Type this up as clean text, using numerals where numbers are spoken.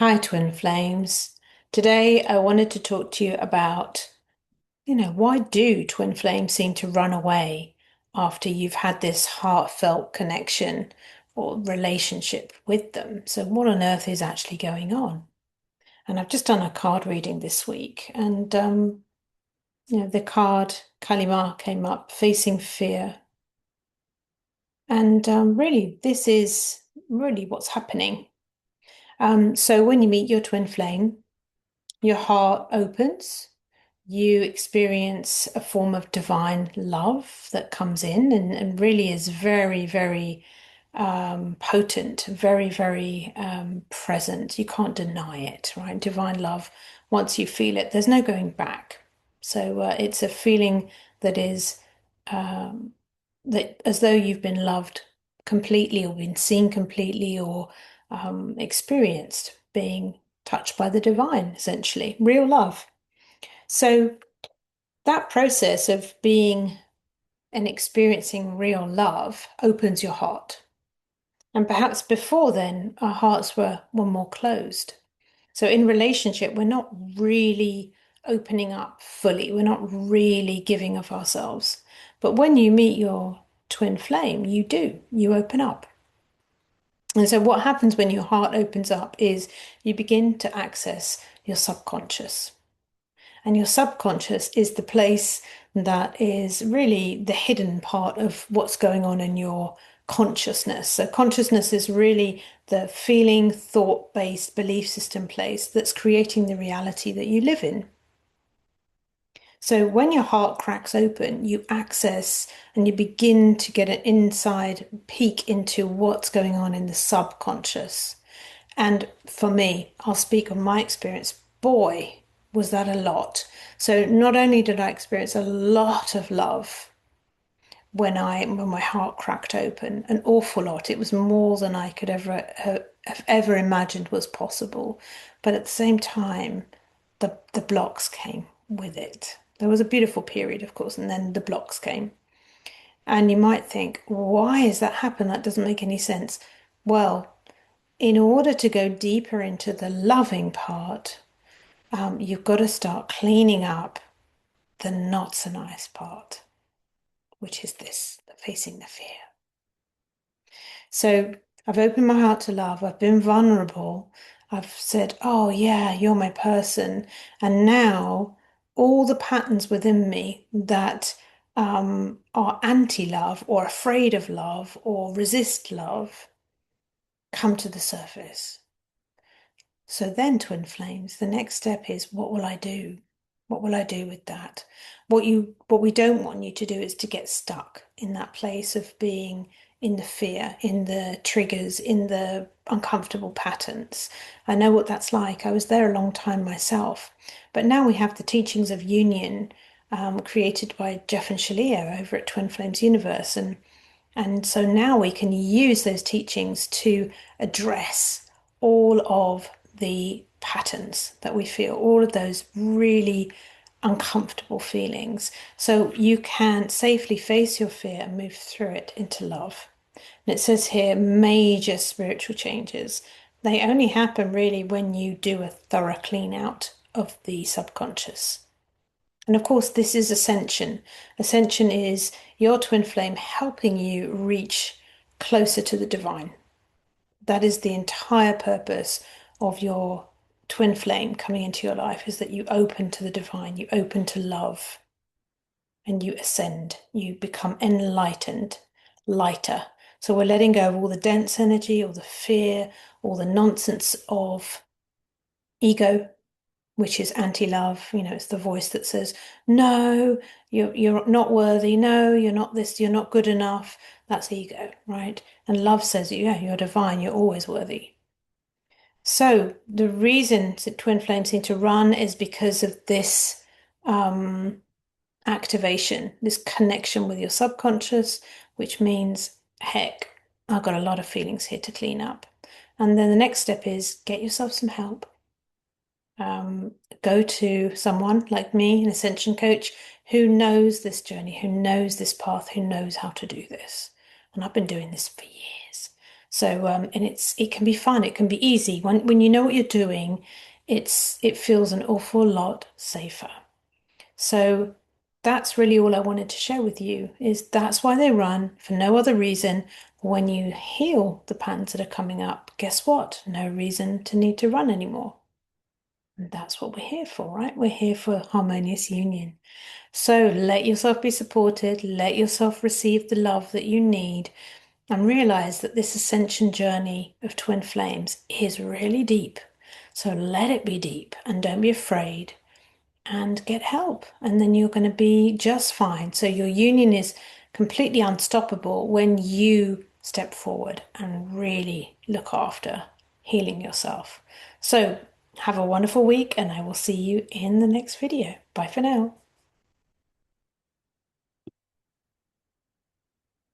Hi, Twin Flames. Today I wanted to talk to you about, why do twin flames seem to run away after you've had this heartfelt connection or relationship with them? So what on earth is actually going on? And I've just done a card reading this week, and the card Kalima came up, facing fear. And really, this is really what's happening. So when you meet your twin flame, your heart opens, you experience a form of divine love that comes in and really is very, very potent, very, very present. You can't deny it, right? Divine love, once you feel it, there's no going back. So it's a feeling that is um, that as though you've been loved completely or been seen completely or experienced being touched by the divine, essentially, real love. So that process of being and experiencing real love opens your heart. And perhaps before then, our hearts were more closed. So in relationship, we're not really opening up fully. We're not really giving of ourselves. But when you meet your twin flame, you do. You open up. And so what happens when your heart opens up is you begin to access your subconscious. And your subconscious is the place that is really the hidden part of what's going on in your consciousness. So, consciousness is really the feeling, thought based belief system place that's creating the reality that you live in. So, when your heart cracks open, you access and you begin to get an inside peek into what's going on in the subconscious. And for me, I'll speak on my experience. Boy, was that a lot. So not only did I experience a lot of love when my heart cracked open, an awful lot. It was more than I could have ever imagined was possible. But at the same time, the blocks came with it. There was a beautiful period, of course, and then the blocks came. And you might think, why has that happened? That doesn't make any sense. Well, in order to go deeper into the loving part, you've got to start cleaning up the not so nice part, which is this, facing the fear. So I've opened my heart to love. I've been vulnerable. I've said, oh, yeah, you're my person. And now all the patterns within me that are anti love or afraid of love or resist love come to the surface. So then, twin flames, the next step is what will I do? What will I do with that? What we don't want you to do is to get stuck in that place of being in the fear, in the triggers, in the uncomfortable patterns. I know what that's like. I was there a long time myself. But now we have the teachings of union created by Jeff and Shalia over at Twin Flames Universe. And so now we can use those teachings to address all of the patterns that we feel, all of those really uncomfortable feelings. So you can safely face your fear and move through it into love. And it says here, major spiritual changes. They only happen really when you do a thorough clean out of the subconscious. And of course, this is ascension. Ascension is your twin flame helping you reach closer to the divine. That is the entire purpose of your twin flame coming into your life, is that you open to the divine, you open to love, and you ascend. You become enlightened, lighter. So we're letting go of all the dense energy, all the fear, all the nonsense of ego, which is anti-love. It's the voice that says, no, you're not worthy. No, you're not this, you're not good enough. That's ego, right? And love says, yeah, you're divine, you're always worthy. So the reason that twin flames seem to run is because of this activation, this connection with your subconscious, which means, heck, I've got a lot of feelings here to clean up. And then the next step is get yourself some help. Go to someone like me, an ascension coach, who knows this journey, who knows this path, who knows how to do this. And I've been doing this for years. So, and it can be fun, it can be easy. When you know what you're doing, it feels an awful lot safer. So that's really all I wanted to share with you is that's why they run for no other reason. When you heal the patterns that are coming up, guess what? No reason to need to run anymore. And that's what we're here for, right? We're here for harmonious union. So let yourself be supported, let yourself receive the love that you need, and realize that this ascension journey of twin flames is really deep. So let it be deep and don't be afraid and get help. And then you're going to be just fine. So your union is completely unstoppable when you step forward and really look after healing yourself. So have a wonderful week, and I will see you in the next video. Bye for now.